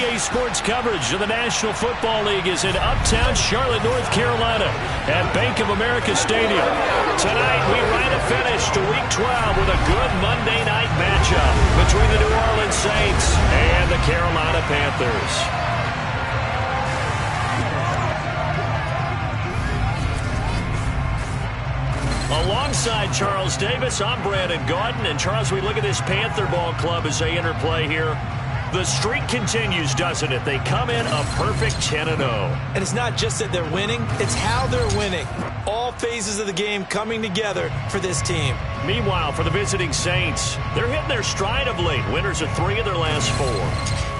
EA Sports coverage of the National Football League is in uptown Charlotte, North Carolina at Bank of America Stadium. Tonight, we write a finish to Week 12 with a good Monday night matchup between the New Orleans Saints and the Carolina Panthers. Alongside Charles Davis, I'm Brandon Gaudin. And Charles, we look at this Panther ball club as they interplay here. The streak continues, doesn't it? They come in a perfect 10-0. And it's not just that they're winning, it's how they're winning. All phases of the game coming together for this team. Meanwhile, for the visiting Saints, they're hitting their stride of late. Winners of 3 of their last 4.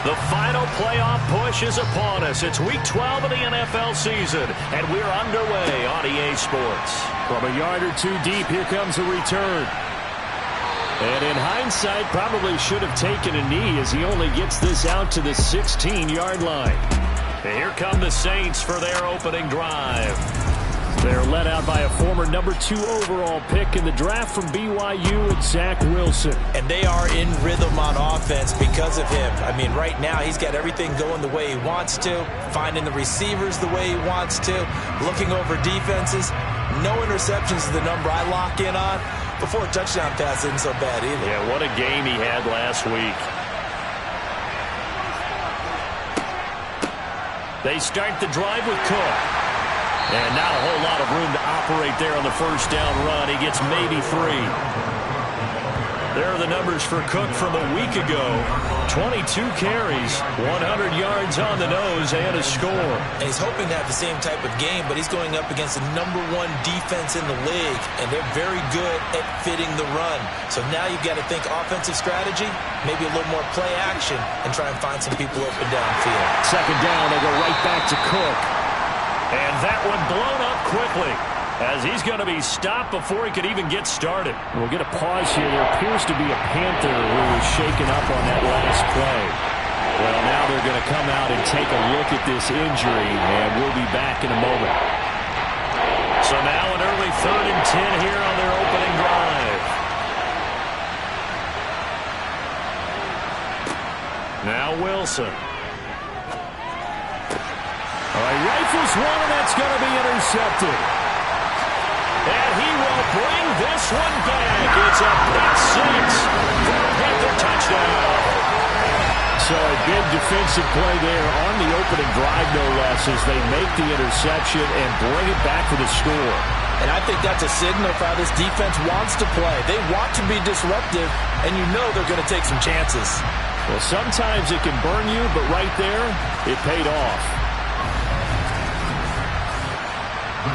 The final playoff push is upon us. It's Week 12 of the NFL season, and we're underway on EA Sports. From a yard or two deep, here comes a return. And in hindsight, probably should have taken a knee as he only gets this out to the 16-yard line. And here come the Saints for their opening drive. They're led out by a former number 2 overall pick in the draft from BYU, and Zach Wilson. And they are in rhythm on offense because of him. I mean, right now he's got everything going the way he wants to, finding the receivers the way he wants to, looking over defenses. No interceptions is the number I lock in on. Before a touchdown pass isn't so bad either. Yeah, what a game he had last week. They start the drive with Cook. And not a whole lot of room to operate there on the first down run. He gets maybe 3. There are the numbers for Cook from a week ago. 22 carries, 100 yards on the nose, and a score. And he's hoping to have the same type of game, but he's going up against the number 1 defense in the league, and they're very good at fitting the run. So now you've got to think offensive strategy, maybe a little more play action, and try and find some people open downfield. Second down, they go right back to Cook. And that one blown up quickly as he's going to be stopped before he could even get started. We'll get a pause here. There appears to be a Panther who was shaken up on that last play. Well, now they're going to come out and take a look at this injury, and we'll be back in a moment. So now an early 3rd and 10 here on their opening drive. Now Wilson. All right, rifles one, and that's going to be intercepted. And he will bring this one back. It's a pick 6 for a Panther touchdown. So a big defensive play there on the opening drive, no less, as they make the interception and bring it back for the score. And I think that's a signal for how this defense wants to play. They want to be disruptive, and you know they're going to take some chances. Well, sometimes it can burn you, but right there, it paid off.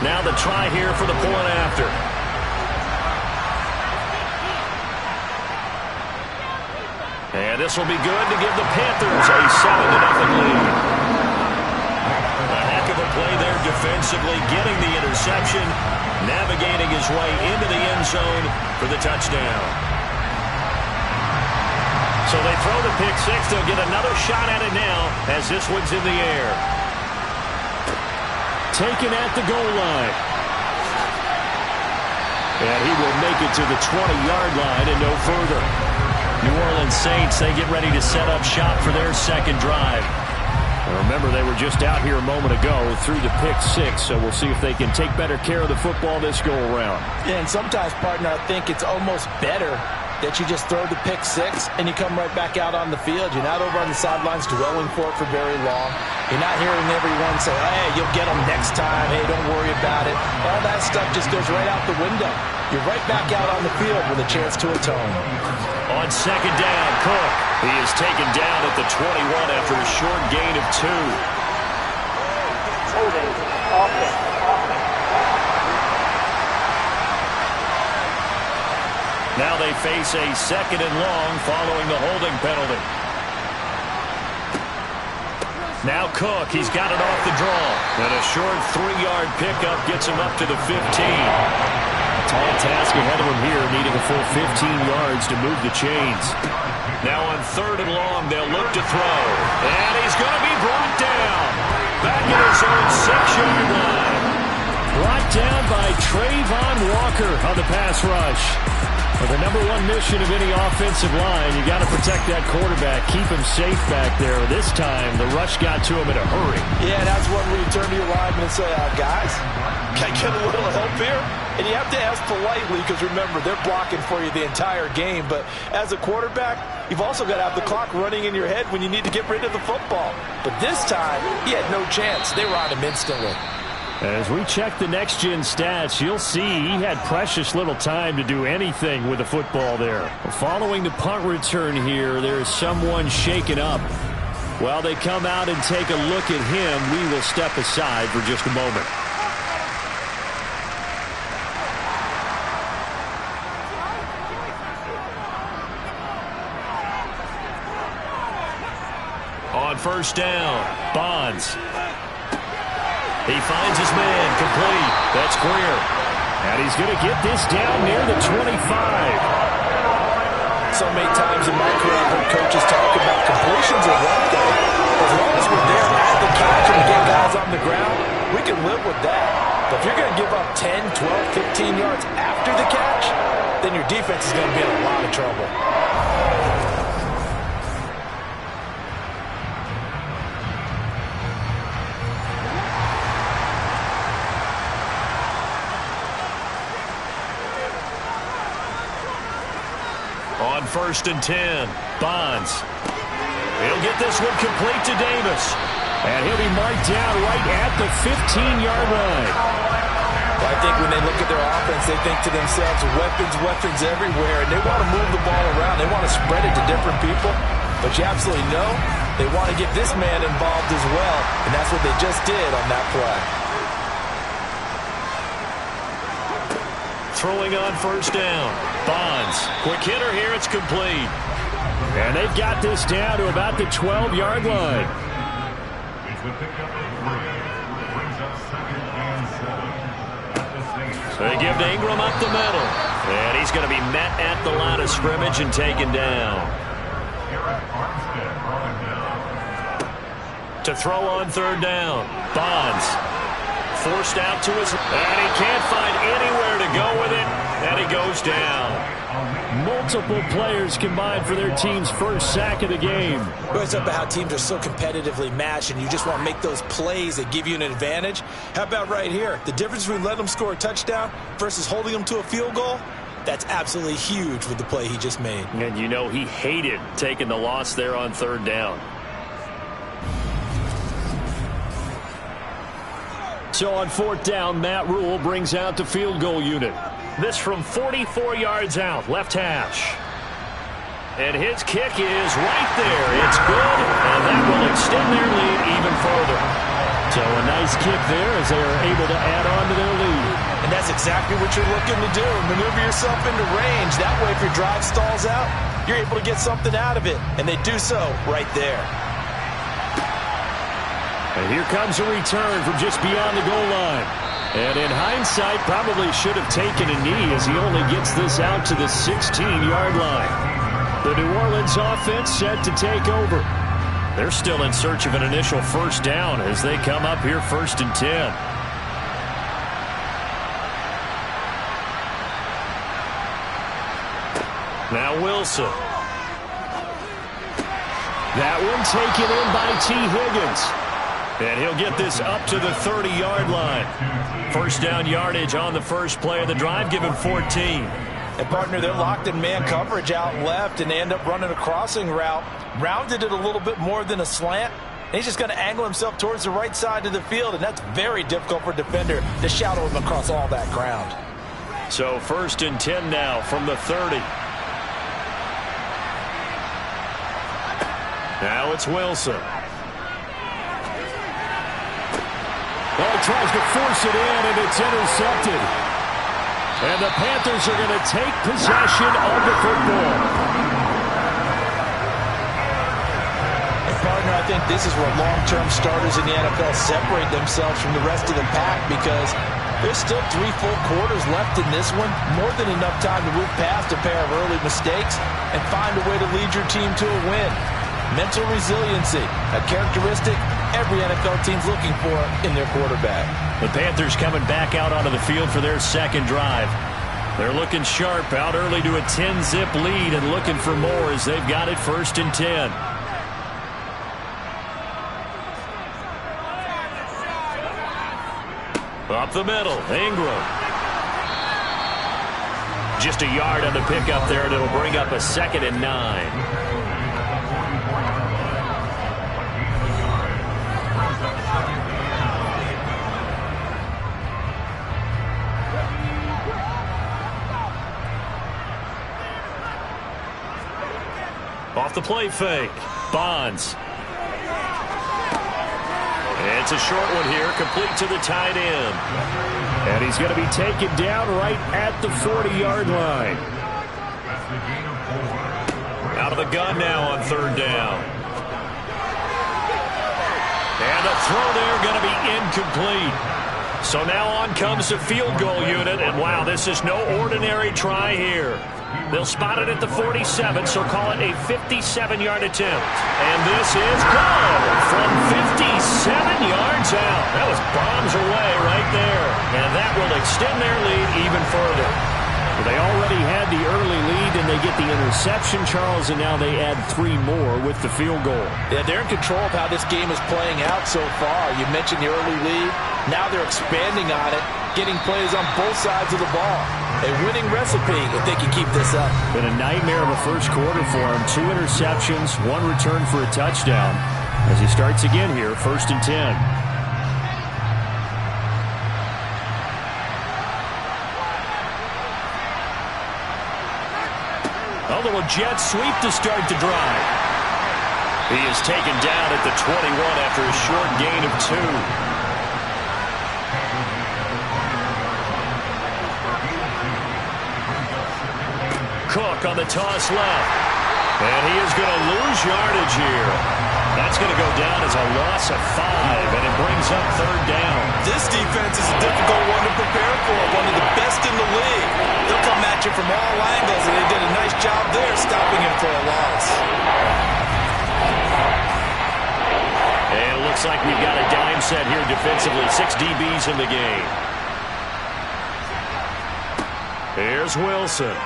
Now the try here for the point after. And this will be good to give the Panthers a 7-0 lead. A heck of a play there defensively, getting the interception, navigating his way into the end zone for the touchdown. So they throw the pick 6. They'll get another shot at it now as this one's in the air. Taken at the goal line. And he will make it to the 20-yard line and no further. New Orleans Saints, they get ready to set up shop for their second drive. And remember, they were just out here a moment ago through the pick 6, so we'll see if they can take better care of the football this go-around. Yeah, and sometimes, partner, I think it's almost better that you just throw the pick six and you come right back out on the field. You're not over on the sidelines dwelling for it for very long. You're not hearing everyone say, hey, you'll get them next time. Hey, don't worry about it. All that stuff just goes right out the window. You're right back out on the field with a chance to atone. On second down, Cook. He is taken down at the 21 after a short gain of 2. Now they face a second and long following the holding penalty. Now Cook, he's got it off the draw. And a short 3-yard pickup gets him up to the 15. Tall task ahead of him here, needing a full 15 yards to move the chains. Now on third and long, they'll look to throw. And he's going to be brought down. Back at his own 6-yard line. Brought down by Trayvon Walker on the pass rush. Well, the number one mission of any offensive line, you got to protect that quarterback, keep him safe back there. This time, the rush got to him in a hurry. Yeah, that's when you turn to your lineman and say, guys, can I get a little help here? And you have to ask politely because, remember, they're blocking for you the entire game. But as a quarterback, you've also got to have the clock running in your head when you need to get rid of the football. But this time, he had no chance. They were on him instantly. As we check the next-gen stats, you'll see he had precious little time to do anything with the football there. Following the punt return here, there is someone shaken up. While they come out and take a look at him, we will step aside for just a moment. On first down, Bonds. He finds his man, complete. That's Greer. And he's going to get this down near the 25. So many times in my career, I've heard coaches talk about completions are one thing. As long as we're there at the catch and get guys on the ground, we can live with that. But if you're going to give up 10, 12, 15 yards after the catch, then your defense is going to be in a lot of trouble. On first and 10, Bonds. He'll get this one complete to Davis. And he'll be marked down right at the 15-yard line. Well, I think when they look at their offense, they think to themselves, weapons everywhere, and they want to move the ball around. They want to spread it to different people. But you absolutely know they want to get this man involved as well, and that's what they just did on that play. Throwing on first down, Bonds. Quick hitter here, it's complete. And they've got this down to about the 12-yard line. So they give to Ingram up the middle. And he's going to be met at the line of scrimmage and taken down. To throw on third down, Bonds. Forced out to his, and he can't find anywhere to go with it, and he goes down. Multiple players combined for their team's first sack of the game. It's up about how teams are so competitively matched, and you just want to make those plays that give you an advantage. How about right here? The difference between letting them score a touchdown versus holding them to a field goal, that's absolutely huge with the play he just made. And you know he hated taking the loss there on third down. So on fourth down, Matt Rule brings out the field goal unit. This from 44 yards out, left hash. And his kick is right there. It's good, and that will extend their lead even further. So a nice kick there as they are able to add on to their lead. And that's exactly what you're looking to do. Maneuver yourself into range. That way, if your drive stalls out, you're able to get something out of it. And they do so right there. And here comes a return from just beyond the goal line. And in hindsight, probably should have taken a knee as he only gets this out to the 16-yard line. The New Orleans offense set to take over. They're still in search of an initial first down as they come up here first and 10. Now Wilson. That one taken in by T. Higgins. And he'll get this up to the 30-yard line. First down yardage on the first play of the drive, give him 14. And, partner, they're locked in man coverage out left, and they end up running a crossing route. Rounded it a little bit more than a slant. And he's just going to angle himself towards the right side of the field, and that's very difficult for a defender to shadow him across all that ground. So 1st and 10 now from the 30. Now it's Wilson. Well, he tries to force it in, and it's intercepted. And the Panthers are going to take possession of the football. And, partner, I think this is where long-term starters in the NFL separate themselves from the rest of the pack, because there's still 3 full quarters left in this one. More than enough time to move past a pair of early mistakes and find a way to lead your team to a win. Mental resiliency, a characteristic every NFL team's looking for in their quarterback. The Panthers coming back out onto the field for their second drive. They're looking sharp, out early to a 10-zip lead and looking for more as they've got it 1st and 10. Up the middle, Ingram. Just a yard on the pickup there, and it'll bring up a 2nd and 9. Off the play fake. Bonds. It's a short one here, complete to the tight end. And he's going to be taken down right at the 40-yard line. Out of the gun now on 3rd down. And the throw there going to be incomplete. So now on comes the field goal unit, and wow, this is no ordinary try here. They'll spot it at the 47, so call it a 57-yard attempt. And this is good from 57 yards out. That was bombs away right there. And that will extend their lead even further. Well, they already had the early lead, and they get the interception, Charles, and now they add 3 more with the field goal. Yeah, they're in control of how this game is playing out so far. You mentioned the early lead. Now they're expanding on it, getting plays on both sides of the ball. A winning recipe if they can keep this up. Been a nightmare of a first quarter for him. 2 interceptions, 1 return for a touchdown. As he starts again here, 1st and 10. A little jet sweep to start the drive. He is taken down at the 21 after a short gain of 2. Cook on the toss left. And he is going to lose yardage here. That's going to go down as a loss of 5, and it brings up 3rd down. This defense is a difficult one to prepare for, one of the best in the league. They'll come at you from all angles, and they did a nice job there stopping him for a loss. And it looks like we've got a dime set here defensively. 6 DBs in the game. Here's Wilson.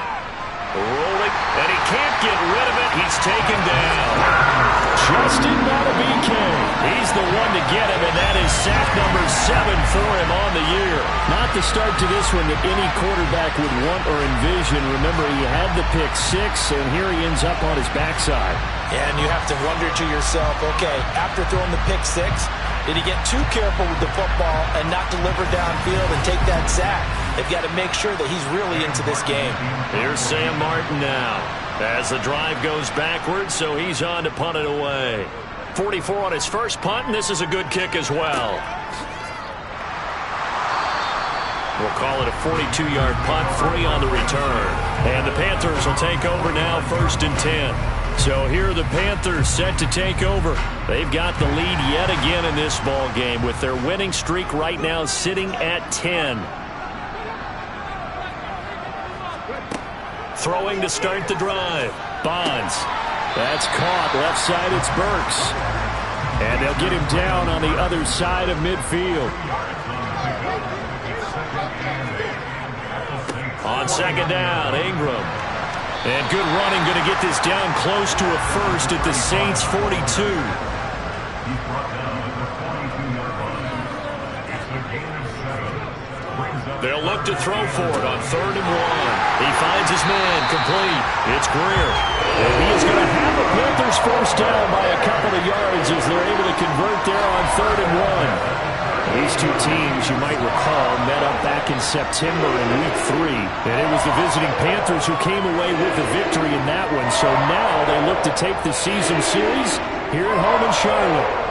Rolling, and he can't get rid of it. He's taken down. Justin Madubuike. He's the one to get him, and that is sack number 7 for him on the year. Not the start to this one that any quarterback would want or envision. Remember, he had the pick 6, and here he ends up on his backside. Yeah, and you have to wonder to yourself, okay, after throwing the pick 6, did he get too careful with the football and not deliver downfield and take that sack? They've got to make sure that he's really into this game. Here's Sam Martin now as the drive goes backwards, so he's on to punt it away. 44 on his first punt, and this is a good kick as well. We'll call it a 42-yard punt, 3 on the return. And the Panthers will take over now, 1st and 10. So here are the Panthers set to take over. They've got the lead yet again in this ball game with their winning streak right now sitting at 10. Throwing to start the drive. Bonds. That's caught. Left side, it's Burks. And they'll get him down on the other side of midfield. On 2nd down, Ingram. And good running, going to get this down close to a first at the Saints' 42. They'll look to throw for it on 3rd and 1. He finds his man complete. It's Greer. And he is going to have the Panthers first down by a couple of yards as they're able to convert there on 3rd and 1. These two teams, you might recall, met up back in September in Week 3. And it was the visiting Panthers who came away with the victory in that one. So now they look to take the season series here at home in Charlotte.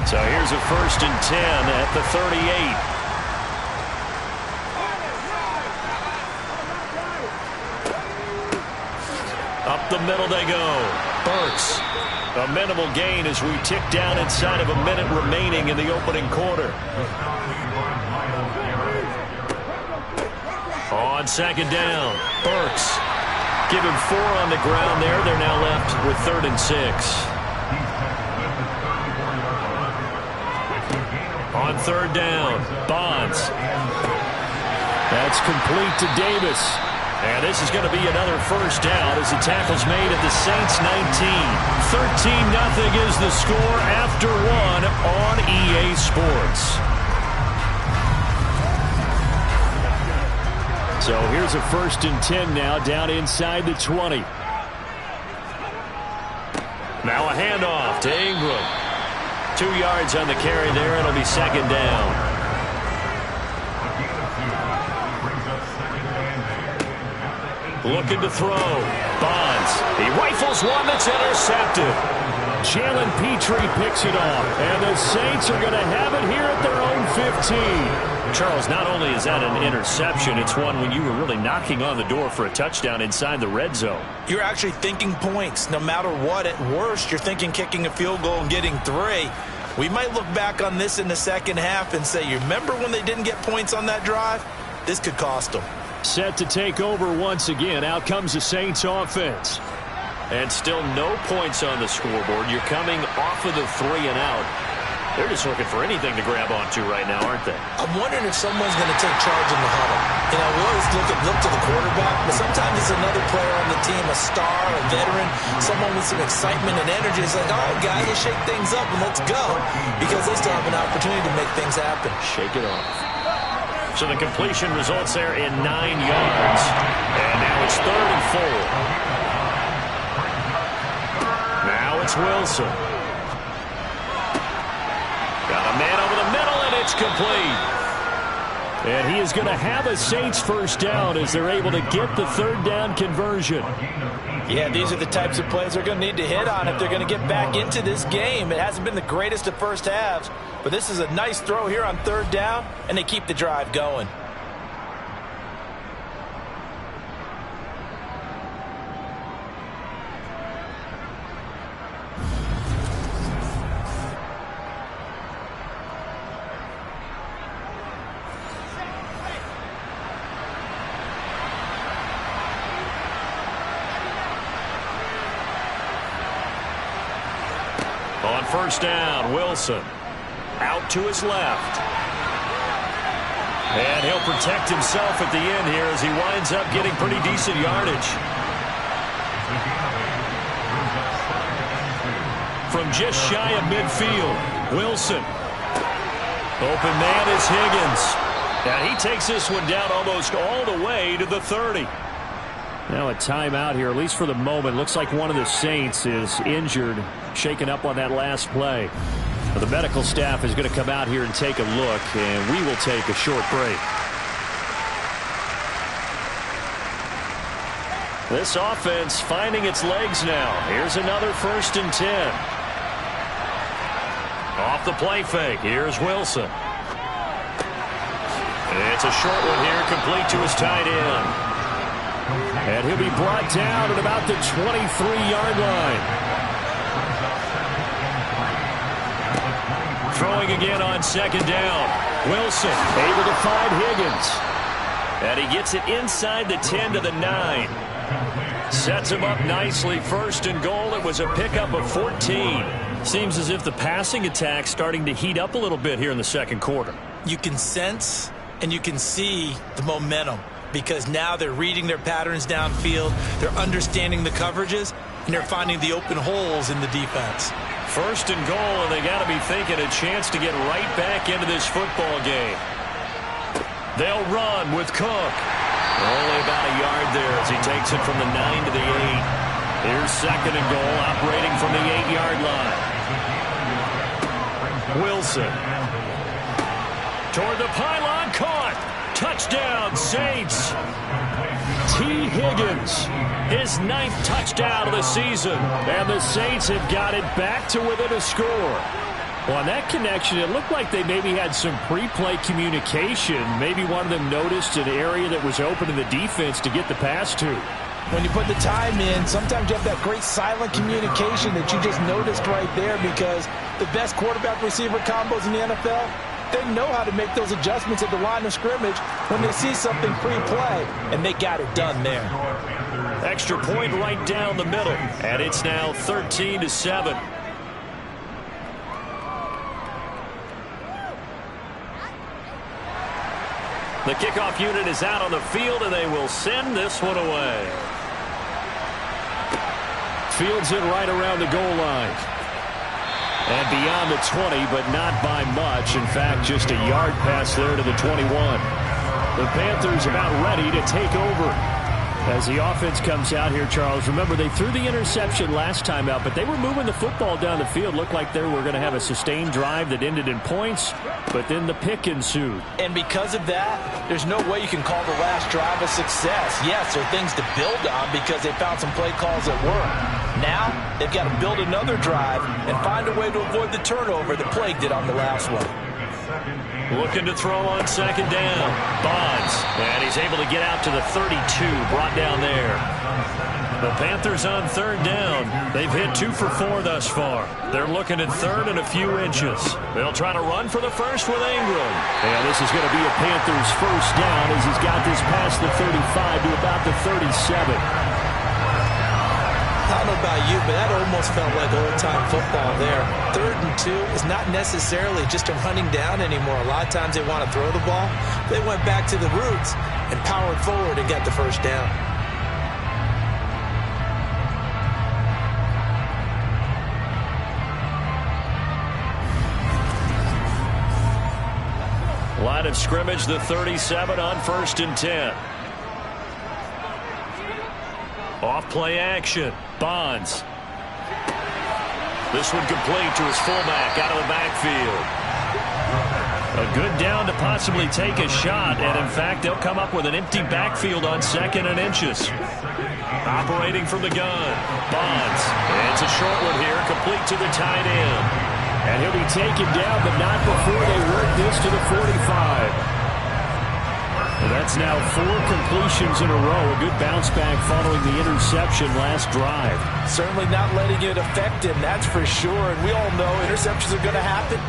So here's a 1st and 10 at the 38. Up the middle they go. Burks. A minimal gain as we tick down inside of a minute remaining in the opening quarter. On 2nd down, Burks. Give him 4 on the ground there. They're now left with 3rd and 6. On 3rd down, Bonds. That's complete to Davis. And this is going to be another first down as the tackle's made at the Saints 19. 13-0 is the score after 1 on EA Sports. So here's a 1st and 10 now down inside the 20. Now a handoff to Ingram. 2 yards on the carry there. It'll be 2nd down. Looking to throw. Bonds. He rifles one that's intercepted. Jalen Petrie picks it off. And the Saints are going to have it here at their own 15. Charles, not only is that an interception, it's one when you were really knocking on the door for a touchdown inside the red zone. You're actually thinking points. No matter what, at worst, you're thinking kicking a field goal and getting 3. We might look back on this in the second half and say, you remember when they didn't get points on that drive? This could cost them. Set to take over once again. Out comes the Saints offense. And still no points on the scoreboard. You're coming off of the 3 and out. They're just looking for anything to grab onto right now, aren't they? I'm wondering if someone's going to take charge in the huddle. You know, we always look to the quarterback, but sometimes it's another player on the team, a star, a veteran, someone with some excitement and energy. It's like, all right, guys, let's shake things up and let's go, because they still have an opportunity to make things happen. Shake it off. So the completion results there in 9 yards. And now it's 3rd and 4. Now it's Wilson. Got a man over the middle, and it's complete. And he is going to have a Saints first down as they're able to get the 3rd down conversion. Yeah, these are the types of plays they're going to need to hit on if they're going to get back into this game. It hasn't been the greatest of first halves, but this is a nice throw here on 3rd down, and they keep the drive going. On 1st down, Wilson out to his left. And he'll protect himself at the end here as he winds up getting pretty decent yardage. From just shy of midfield, Wilson. Open man is Higgins. And he takes this one down almost all the way to the 30. Now a timeout here, at least for the moment. Looks like one of the Saints is injured, shaken up on that last play. But the medical staff is going to come out here and take a look, and we will take a short break. This offense finding its legs now. Here's another 1st and 10. Off the play fake. Here's Wilson. It's a short one here, complete to his tight end. And he'll be brought down at about the 23-yard line. Throwing again on 2nd down. Wilson able to find Higgins. And he gets it inside the 10 to the 9. Sets him up nicely. 1st and goal. It was a pickup of 14. Seems as if the passing attack's starting to heat up a little bit here in the 2nd quarter. You can sense and you can see the momentum, because now they're reading their patterns downfield. They're understanding the coverages. and they're finding the open holes in the defense. First and goal, and they got to be thinking a chance to get right back into this football game. They'll run with Cook. Only about a yard there as he takes it from the 9 to the 8. Here's second and goal, operating from the 8-yard line. Wilson. Toward the pylon, caught. Touchdown, Saints. T. Higgins, his 9th touchdown of the season. And the Saints have got it back to within a score. Well, on that connection, it looked like they maybe had some pre-play communication. Maybe one of them noticed an area that was open in the defense to get the pass to. When you put the time in, sometimes you have that great silent communication that you just noticed right there, because the best quarterback-receiver combos in the NFL, they know how to make those adjustments at the line of scrimmage when they see something pre-play, and they got it done there. Extra point right down the middle, and it's now 13-7. The kickoff unit is out on the field, and they will send this one away. Fields it right around the goal line. And beyond the 20, but not by much. In fact, just a yard pass there to the 21. The Panthers about ready to take over. As the offense comes out here, Charles, remember they threw the interception last time out, but they were moving the football down the field. Looked like they were going to have a sustained drive that ended in points, but then the pick ensued. And because of that, there's no way you can call the last drive a success. Yes, there are things to build on because they found some play calls that work. Now, they've got to build another drive and find a way to avoid the turnover that plagued it on the last one. Looking to throw on second down. Bonds. And he's able to get out to the 32. Brought down there. The Panthers on third down. They've hit 2 for 4 thus far. They're looking at third and a few inches. They'll try to run for the first with Ingram. And this is going to be a Panthers first down as he's got this past the 35 to about the 37. I don't know about you, but that almost felt like old-time football there. 3rd and 2 is not necessarily just a running down anymore. A lot of times they want to throw the ball. They went back to the roots and powered forward and got the first down. Line of scrimmage, the 37 on 1st and 10. Off play action. Bonds. This one complete to his fullback out of the backfield. A good down to possibly take a shot, and in fact, they'll come up with an empty backfield on 2nd and inches. Operating from the gun. Bonds. It's a short one here, complete to the tight end. And he'll be taken down, but not before they work this to the 45. Well, that's now 4 completions in a row. A good bounce back following the interception last drive. Certainly not letting it affect him, that's for sure. And we all know interceptions are going to happen.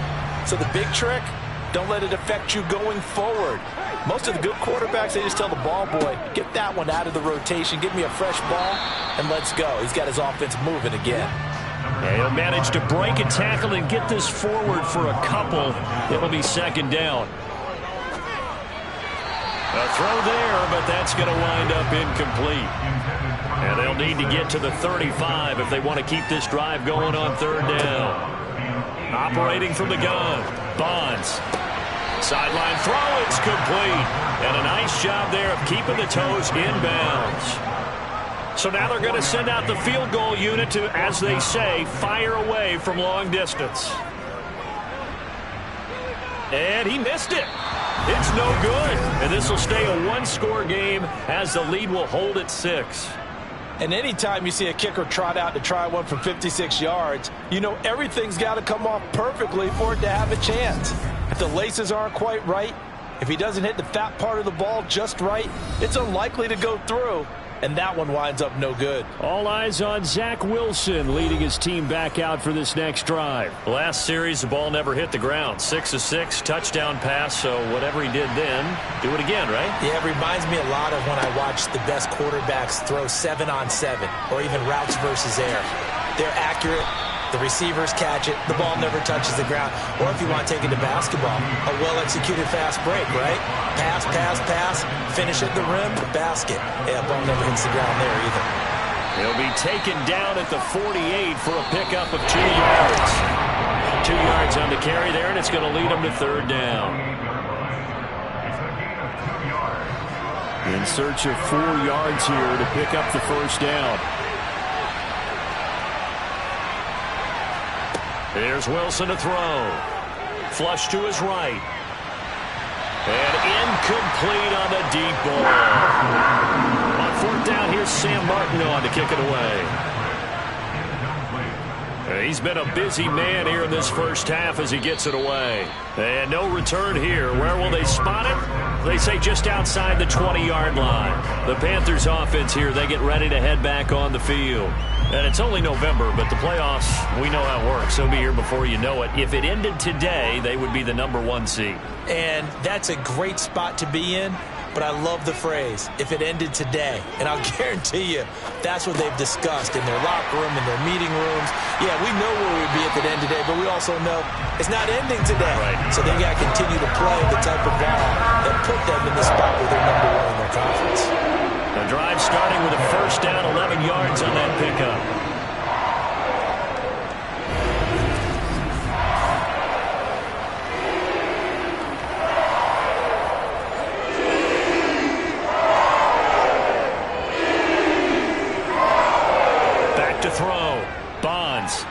So the big trick, don't let it affect you going forward. Most of the good quarterbacks, they just tell the ball boy, get that one out of the rotation, give me a fresh ball, and let's go. He's got his offense moving again. And he'll manage to break a tackle and get this forward for a couple. It'll be 2nd down. A throw there, but that's going to wind up incomplete. And they'll need to get to the 35 if they want to keep this drive going on 3rd down. Operating from the gun. Bonds. Sideline throw, it's complete. And a nice job there of keeping the toes inbounds. So now they're going to send out the field goal unit to, as they say, fire away from long distance. And he missed it. It's no good. And this will stay a 1-score game as the lead will hold at 6. And anytime you see a kicker trot out to try one from 56 yards, you know everything's got to come off perfectly for it to have a chance. If the laces aren't quite right, if he doesn't hit the fat part of the ball just right, it's unlikely to go through. And that one winds up no good. All eyes on Zach Wilson leading his team back out for this next drive. Last series, the ball never hit the ground. 6 of 6, touchdown pass, so whatever he did then, do it again, right? Yeah, it reminds me a lot of when I watch the best quarterbacks throw 7-on-7 or even routes versus air. They're accurate. The receivers catch it. The ball never touches the ground. Or if you want to take it to basketball, a well-executed fast break, right? Pass, pass, pass, finish at the rim, basket. Yeah, ball never hits the ground there either. He'll be taken down at the 48 for a pickup of 2 yards. 2 yards on the carry there, and it's going to lead him to third down. In search of 4 yards here to pick up the first down. Here's Wilson to throw. Flush to his right. And incomplete on the deep ball. On fourth down, here's Sam Martin on to kick it away. He's been a busy man here in this first half as he gets it away. And no return here. Where will they spot it? They say just outside the 20-yard line. The Panthers offense here, they get ready to head back on the field. And it's only November, but the playoffs, we know how it works. They'll be here before you know it. If it ended today, they would be the #1 seed. And that's a great spot to be in, but I love the phrase, if it ended today. And I'll guarantee you, that's what they've discussed in their locker room, in their meeting rooms. Yeah, we know where we'd be at the end today, but we also know it's not ending today. Right. So they got to continue to play the type of ball that put them in the spot where they're #1 in their conference. The drive starting with a first down, 11 yards on that pickup. Back to throw. Bonds.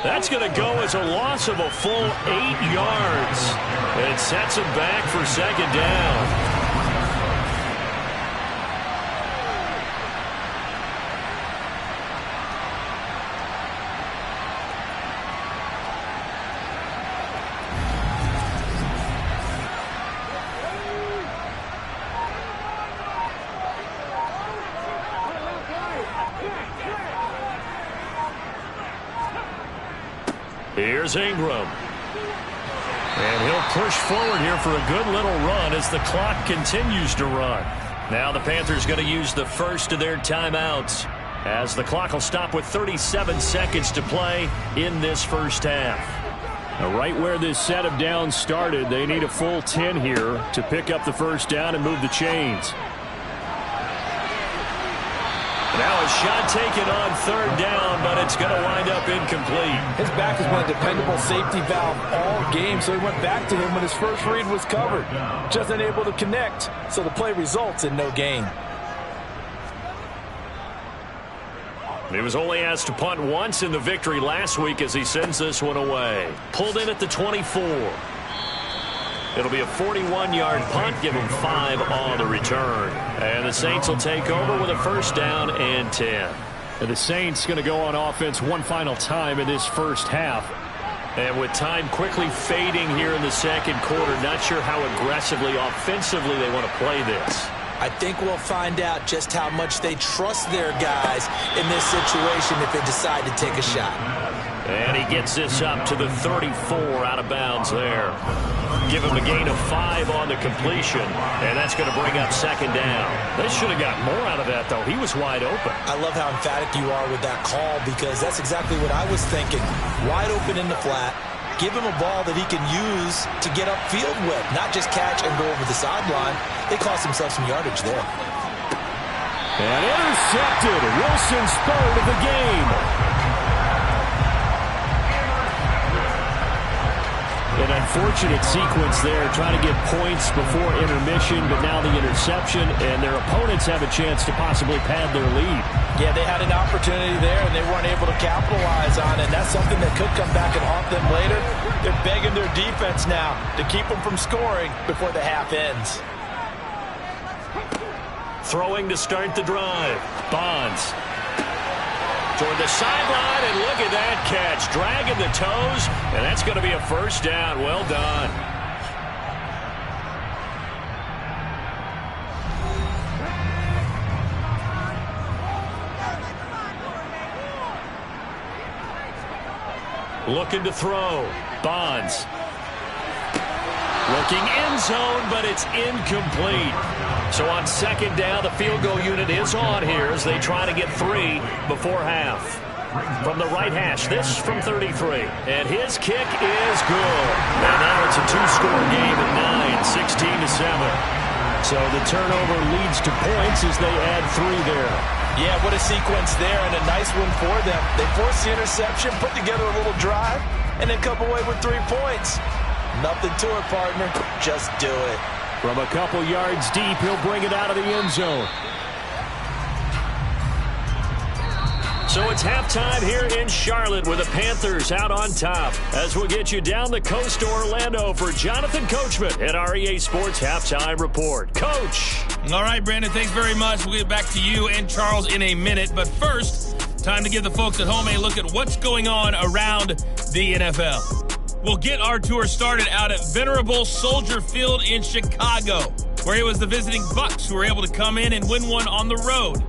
That's going to go as a loss of a full 8 yards. It sets him back for second down. Here's Ingram. And he'll push forward here for a good little run as the clock continues to run. Now the Panthers going to use the first of their timeouts as the clock will stop with 37 seconds to play in this first half. Now right where this set of downs started, they need a full 10 here to pick up the first down and move the chains. Now a shot taken on third down, but it's going to wind up incomplete. His back has been a dependable safety valve all game, so he went back to him when his first read was covered. Just unable to connect, so the play results in no gain. He was only asked to punt once in the victory last week as he sends this one away. Pulled in at the 24. It'll be a 41-yard punt, give him 5 on the return. And the Saints will take over with a first down and 10. And the Saints going to go on offense one final time in this first half. And with time quickly fading here in the second quarter, not sure how aggressively, offensively they want to play this. I think we'll find out just how much they trust their guys in this situation if they decide to take a shot. And he gets this up to the 34 out of bounds there. Give him a gain of 5 on the completion, and that's going to bring up second down. They should have got more out of that, though. He was wide open. I love how emphatic you are with that call because that's exactly what I was thinking. Wide open in the flat. Give him a ball that he can use to get upfield with, not just catch and go over the sideline. They cost themselves some yardage there. And intercepted. Wilson's third of the game. An unfortunate sequence there, trying to get points before intermission, but now the interception, and their opponents have a chance to possibly pad their lead. Yeah, they had an opportunity there, and they weren't able to capitalize on it. That's something that could come back and haunt them later. They're begging their defense now to keep them from scoring before the half ends. Throwing to start the drive. Bonds. Toward the sideline, and look at that catch. Dragging the toes, and that's going to be a first down. Well done. Looking to throw. Bonds. Looking end zone, but it's incomplete. So on second down, the field goal unit is on here as they try to get 3 before half. From the right hash, this from 33. And his kick is good. And now it's a 2-score game at 9, 16-7. So the turnover leads to points as they add 3 there. Yeah, what a sequence there, and a nice one for them. They forced the interception, put together a little drive, and then come away with 3 points. Nothing to it, partner. Just do it. From a couple yards deep, he'll bring it out of the end zone. So it's halftime here in Charlotte with the Panthers out on top. As we'll get you down the coast to Orlando for Jonathan Coachman at our EA Sports Halftime Report. Coach. All right, Brandon, thanks very much. We'll get back to you and Charles in a minute. But first, time to give the folks at home a look at what's going on around the NFL. We'll get our tour started out at Venerable Soldier Field in Chicago, where it was the visiting Bucs who were able to come in and win one on the road.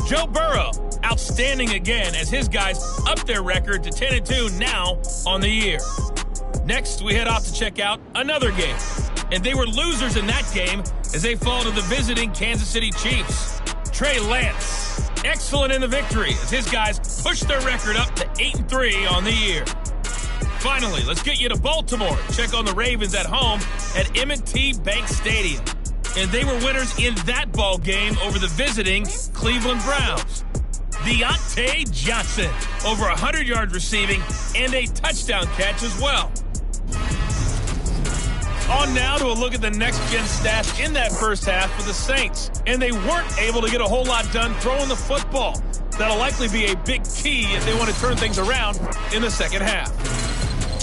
Joe Burrow, outstanding again as his guys up their record to 10-2 now on the year. Next, we head off to check out another game. And they were losers in that game as they fall to the visiting Kansas City Chiefs. Trey Lance, excellent in the victory as his guys pushed their record up to 8-3 on the year. Finally, let's get you to Baltimore. Check on the Ravens at home at M&T Bank Stadium. And they were winners in that ball game over the visiting Cleveland Browns. Deontay Johnson, over 100 yards receiving and a touchdown catch as well. On now to a look at the next-gen stats in that first half for the Saints. And they weren't able to get a whole lot done throwing the football. That'll likely be a big key if they want to turn things around in the second half.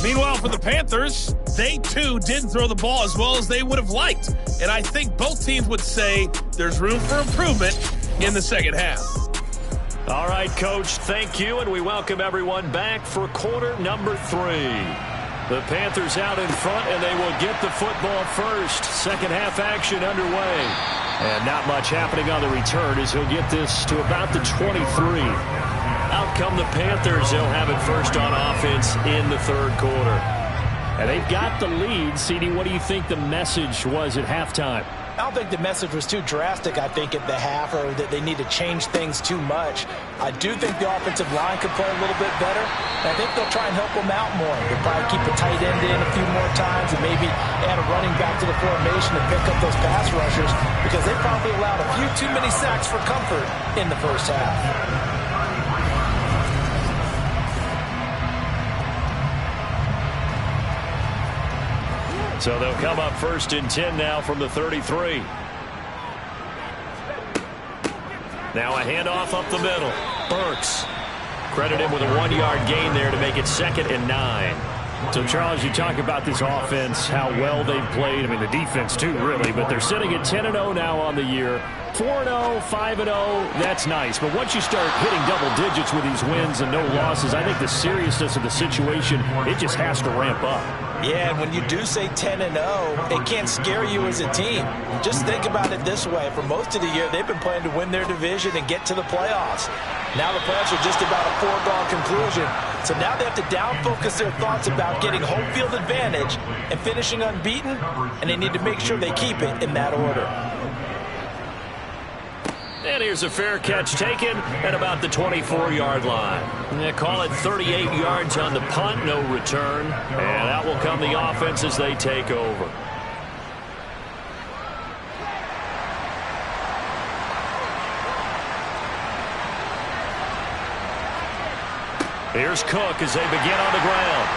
Meanwhile, for the Panthers, they too didn't throw the ball as well as they would have liked. And I think both teams would say there's room for improvement in the second half. All right, Coach, thank you, and we welcome everyone back for quarter number 3. The Panthers out in front, and they will get the football first. Second half action underway. And not much happening on the return as he'll get this to about the 23. Out come the Panthers. They'll have it first on offense in the third quarter. And they've got the lead. CD, what do you think the message was at halftime? I don't think the message was too drastic, I think, at the half, or that they need to change things too much. I do think the offensive line could play a little bit better. And I think they'll try and help them out more. They'll probably keep a tight end in a few more times and maybe add a running back to the formation to pick up those pass rushers, because they probably allowed a few too many sacks for comfort in the first half. So they'll come up first and 10 now from the 33. Now a handoff up the middle. Burks. Credit him with a 1-yard gain there to make it 2nd and 9. So, Charles, you talk about this offense, how well they've played. I mean, the defense, too, really. But they're sitting at 10-0 now on the year. 4-0, 5-0, that's nice. But once you start hitting double digits with these wins and no losses, I think the seriousness of the situation, it just has to ramp up. Yeah, and when you do say 10-0, it can't scare you as a team. Just think about it this way. For most of the year, they've been playing to win their division and get to the playoffs. Now the playoffs are just about a foregone conclusion. So now they have to down-focus their thoughts about getting home field advantage and finishing unbeaten, and they need to make sure they keep it in that order. And here's a fair catch taken at about the 24-yard line. They call it 38 yards on the punt, no return. And out will come the offense as they take over. Here's Cook as they begin on the ground.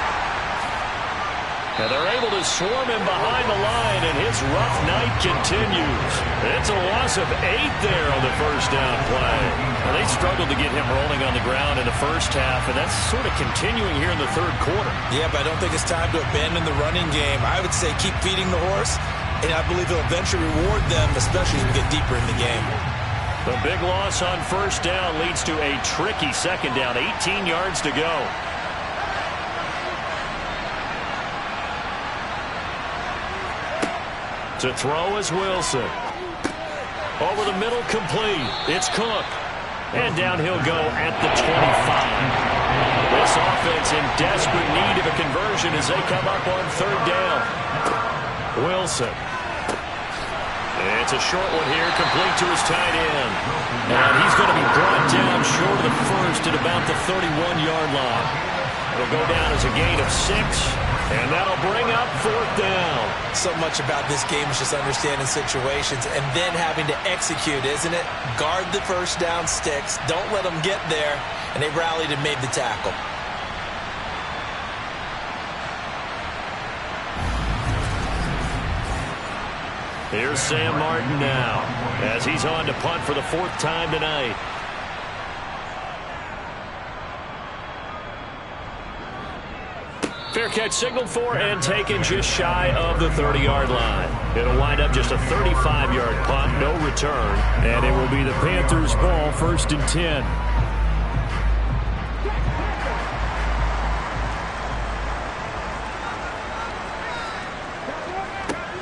And they're able to swarm him behind the line, and his rough night continues. It's a loss of 8 there on the first down play. Well, they struggled to get him rolling on the ground in the first half, and that's sort of continuing here in the third quarter. Yeah, but I don't think it's time to abandon the running game. I would say keep feeding the horse, and I believe it'll eventually reward them, especially as we get deeper in the game. The big loss on first down leads to a tricky second down, 18 yards to go. To throw is Wilson. Over the middle, complete. It's Cook. And down he'll go at the 25. This offense in desperate need of a conversion as they come up on third down. Wilson. It's a short one here, complete to his tight end. And he's going to be brought down short of the first at about the 31-yard line. It'll go down as a gain of 6. And that'll bring up 4th down. So much about this game is just understanding situations and then having to execute, isn't it? Guard the first down sticks. Don't let them get there. And they rallied and made the tackle. Here's Sam Martin now as he's on to punt for the 4th time tonight. Fair catch signaled for and taken just shy of the 30-yard line. It'll wind up just a 35-yard punt, no return, and it will be the Panthers' ball, 1st and 10.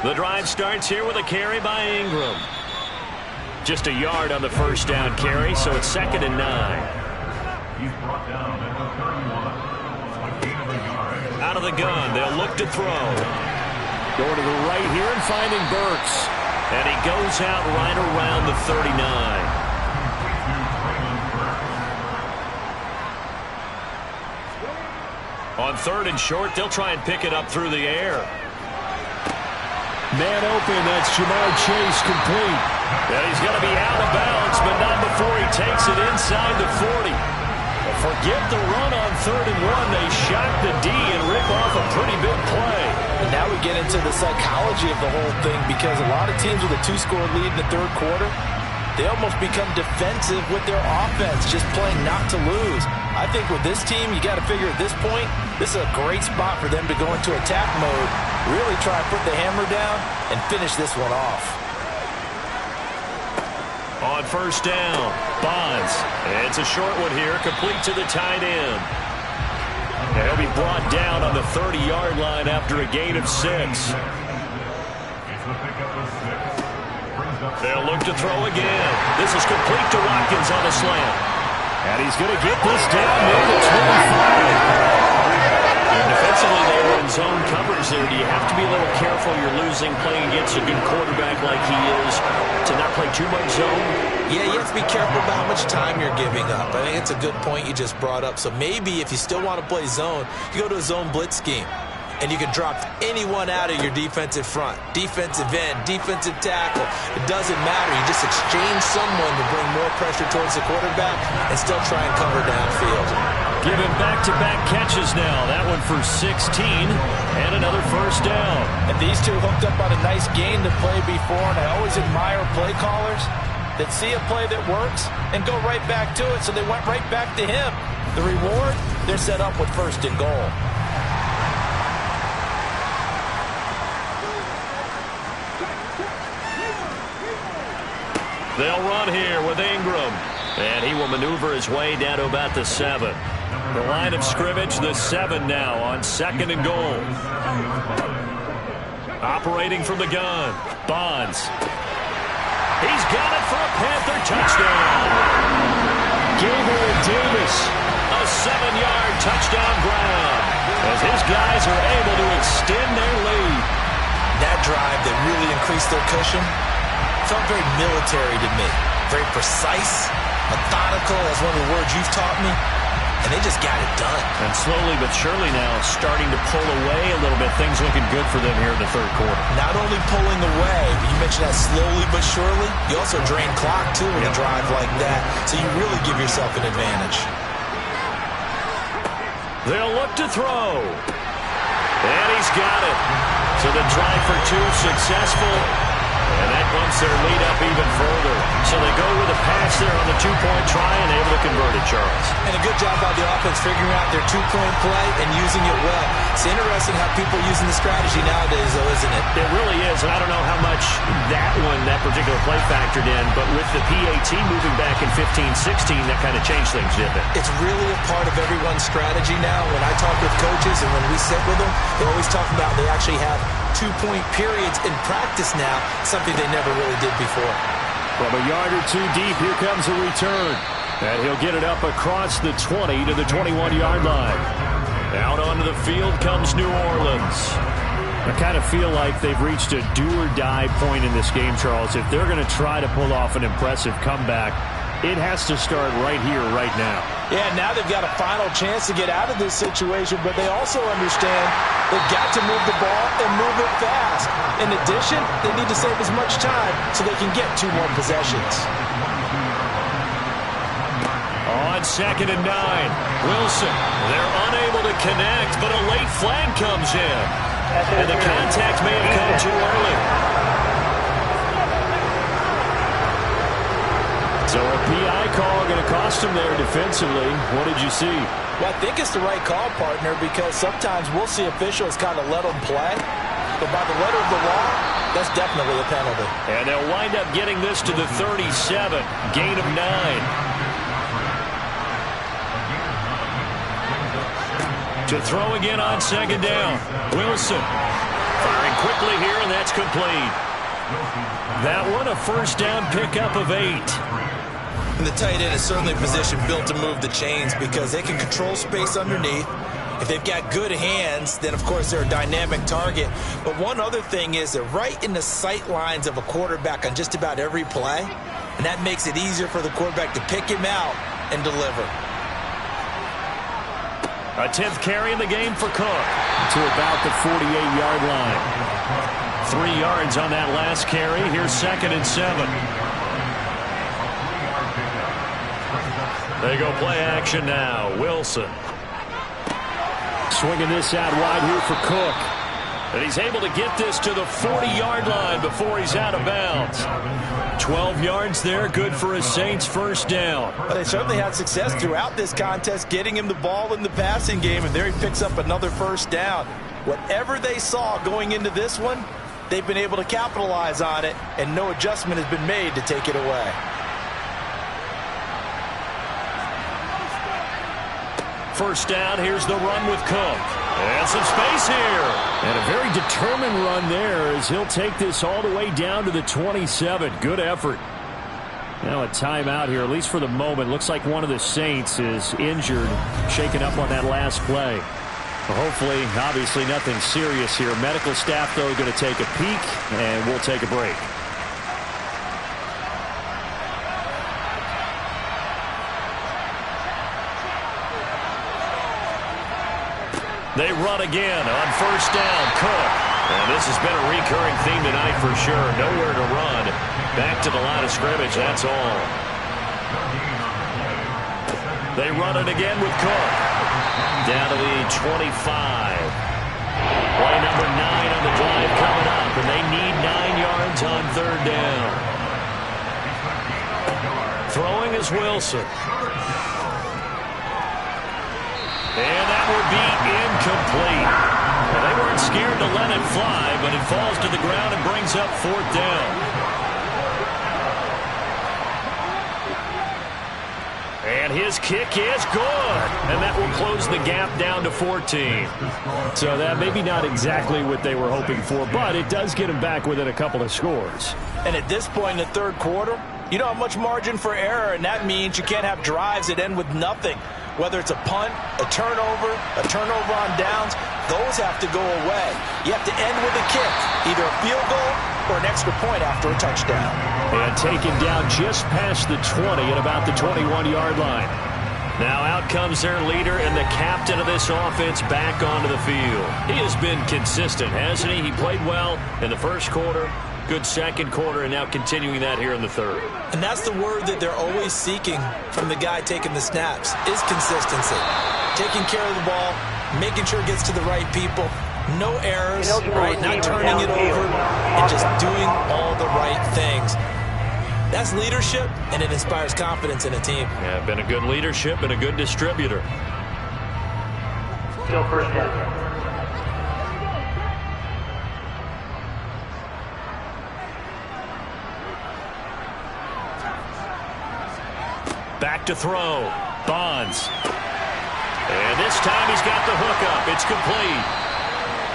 The drive starts here with a carry by Ingram. Just a yard on the first down carry, so it's 2nd and 9. He's brought down at the 31. Out of the gun, they'll look to throw. Going to the right here and finding Burks. And he goes out right around the 39. On 3rd and short, they'll try and pick it up through the air. Man open, that's Jamar Chase complete. And he's going to be out of bounds, but not before he takes it inside the 40. Forget the run on 3rd and 1. They shock the D and rip off a pretty big play. And now we get into the psychology of the whole thing, because a lot of teams with a 2-score lead in the 3rd quarter, they almost become defensive with their offense, just playing not to lose. I think with this team, you got to figure at this point, this is a great spot for them to go into attack mode, really try to put the hammer down and finish this one off. On 1st down, Bonds. It's a short one here, complete to the tight end. And he'll be brought down on the 30-yard line after a gain of 6. They'll look to throw again. This is complete to Watkins on a slant. And he's going to get this down near the 25. And defensively, they were in zone coverage there. Do you have to be a little careful you're losing playing against a good quarterback like he is to not play too much zone? Yeah, you have to be careful about how much time you're giving up. I think it's a good point you just brought up. So maybe if you still want to play zone, you go to a zone blitz scheme. And you can drop anyone out of your defensive front. Defensive end, defensive tackle. It doesn't matter. You just exchange someone to bring more pressure towards the quarterback and still try and cover downfield. Giving back-to-back catches now. That one for 16 and another first down. And these two hooked up on a nice gain to play before, and I always admire play callers that see a play that works and go right back to it, so they went right back to him. The reward, they're set up with 1st and goal. They'll run here with Ingram. And he will maneuver his way down to about the 7. The line of scrimmage, the 7 now on 2nd and goal. Operating from the gun, Bonds. He's got it for a Panther touchdown. Gabriel Davis, a 7-yard touchdown grab as his guys are able to extend their lead. That drive that really increased their cushion felt very military to me. Very precise, methodical, that's one of the words you've taught me. And they just got it done. And slowly but surely now starting to pull away a little bit. Things looking good for them here in the 3rd quarter. Not only pulling away, but you mentioned that slowly but surely. You also drain clock, too, with a drive like that. So you really give yourself an advantage. They'll look to throw. And he's got it. So the drive for 2 successful. And that bumps their lead up even further. So they go with a pass there on the 2-point try and able to convert it, Charles. And a good job by the offense figuring out their 2-point play and using it well. It's interesting how people are using the strategy nowadays, though, isn't it? It really is. And I don't know how much that particular play factored in. But with the PAT moving back in 15-16, that kind of changed things, didn't it? It's really a part of everyone's strategy now. When I talk with coaches and when we sit with them, they always talk about they actually have 2-point periods in practice now, something they never really did before. From a yard or 2 deep, here comes a return. And he'll get it up across the 20 to the 21-yard line. Out onto the field comes New Orleans. I kind of feel like they've reached a do-or-die point in this game, Charles. If they're going to try to pull off an impressive comeback, It has to start right here, right now. Yeah, now they've got a final chance to get out of this situation, but they also understand they've got to move the ball and move it fast. In addition, they need to save as much time so they can get 2 more possessions. On 2nd and 9, Wilson. They're unable to connect, but a late flag comes in. And the contact may have come too early. So a PI call going to cost him there defensively. What did you see? Well, I think it's the right call, partner, because sometimes we'll see officials kind of let them play. But by the letter of the law, that's definitely a penalty. And they'll wind up getting this to the 37, gain of 9. To throw again on 2nd down. Wilson firing quickly here, and that's complete. That one a first down pickup of 8. And the tight end is certainly a position built to move the chains because they can control space underneath. If they've got good hands, then of course they're a dynamic target. But one other thing is they're right in the sight lines of a quarterback on just about every play. And that makes it easier for the quarterback to pick him out and deliver. A 10th carry in the game for Cook. To about the 48-yard line. 3 yards on that last carry. Here's 2nd and 7. They go play action now. Wilson. Swinging this out wide here for Cook. And he's able to get this to the 40-yard line before he's out of bounds. 12 yards there, good for a Saints first down. Well, they certainly had success throughout this contest getting him the ball in the passing game, and there he picks up another first down. Whatever they saw going into this one, they've been able to capitalize on it, and no adjustment has been made to take it away. First down, here's the run with Cook. And some space here. And a very determined run there as he'll take this all the way down to the 27. Good effort. Now a timeout here, at least for the moment. Looks like one of the Saints is injured, shaken up on that last play. Well, hopefully, obviously nothing serious here. Medical staff, though, going to take a peek, and we'll take a break. They run again on first down. Cook. And this has been a recurring theme tonight for sure. Nowhere to run. Back to the line of scrimmage, that's all. They run it again with Cook. Down to the 25. Play number 9 on the drive coming up, and they need 9 yards on 3rd down. Throwing is Wilson. And that will be incomplete. Well, they weren't scared to let it fly, but it falls to the ground and brings up 4th down. And his kick is good. And that will close the gap down to 14. So that maybe not exactly what they were hoping for, but it does get them back within a couple of scores. And at this point in the 3rd quarter, you don't have much margin for error, and that means you can't have drives that end with nothing. Whether it's a punt, a turnover on downs, those have to go away. You have to end with a kick, either a field goal or an extra point after a touchdown. And taken down just past the 20 at about the 21-yard line. Now out comes their leader and the captain of this offense back onto the field. He has been consistent, hasn't he? He played well in the 1st quarter. Good 2nd quarter, and now continuing that here in the 3rd. And that's the word that they're always seeking from the guy taking the snaps, is consistency. Taking care of the ball, making sure it gets to the right people, no errors, right? Not turning it over, and just doing all the right things. That's leadership, and it inspires confidence in a team. Yeah, been a good leadership and a good distributor. Still first down. Back to throw. Bonds. And this time he's got the hook up. It's complete.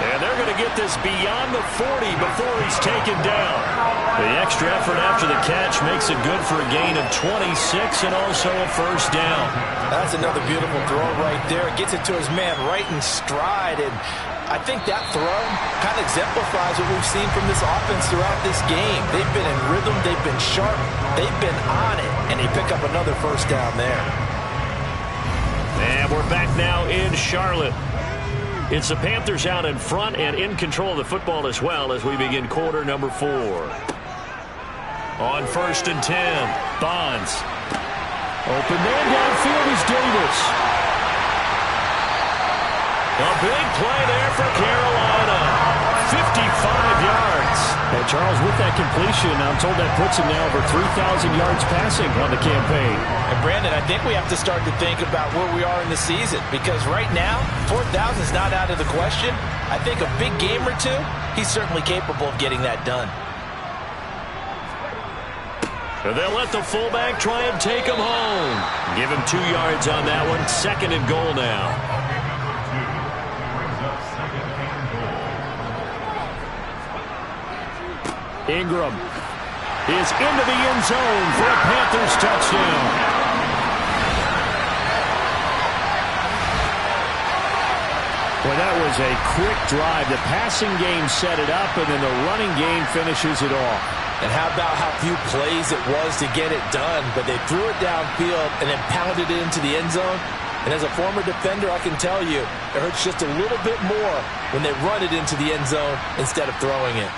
And they're going to get this beyond the 40 before he's taken down. The extra effort after the catch makes it good for a gain of 26 and also a first down. That's another beautiful throw right there. It gets it to his man right in stride. And I think that throw kind of exemplifies what we've seen from this offense throughout this game. They've been in rhythm. They've been sharp. They've been on it. and he picked up another first down there. And we're back now in Charlotte. It's the Panthers out in front and in control of the football as well as we begin quarter number 4. On 1st and 10, Bonds. Open man downfield is Davis. A big play there for Carolina. 55 yards. And Charles, with that completion, I'm told that puts him now over 3,000 yards passing on the campaign. And Brandon, I think we have to start to think about where we are in the season, because right now, 4,000 is not out of the question. I think a big game or two, he's certainly capable of getting that done. And they'll let the fullback try and take him home. Give him 2 yards on that one. 2nd and goal now. Ingram is into the end zone for a Panthers touchdown. Well, that was a quick drive. The passing game set it up, and then the running game finishes it off. And how about how few plays it was to get it done, but they threw it downfield and then pounded it into the end zone. And as a former defender, I can tell you, it hurts just a little bit more when they run it into the end zone instead of throwing it.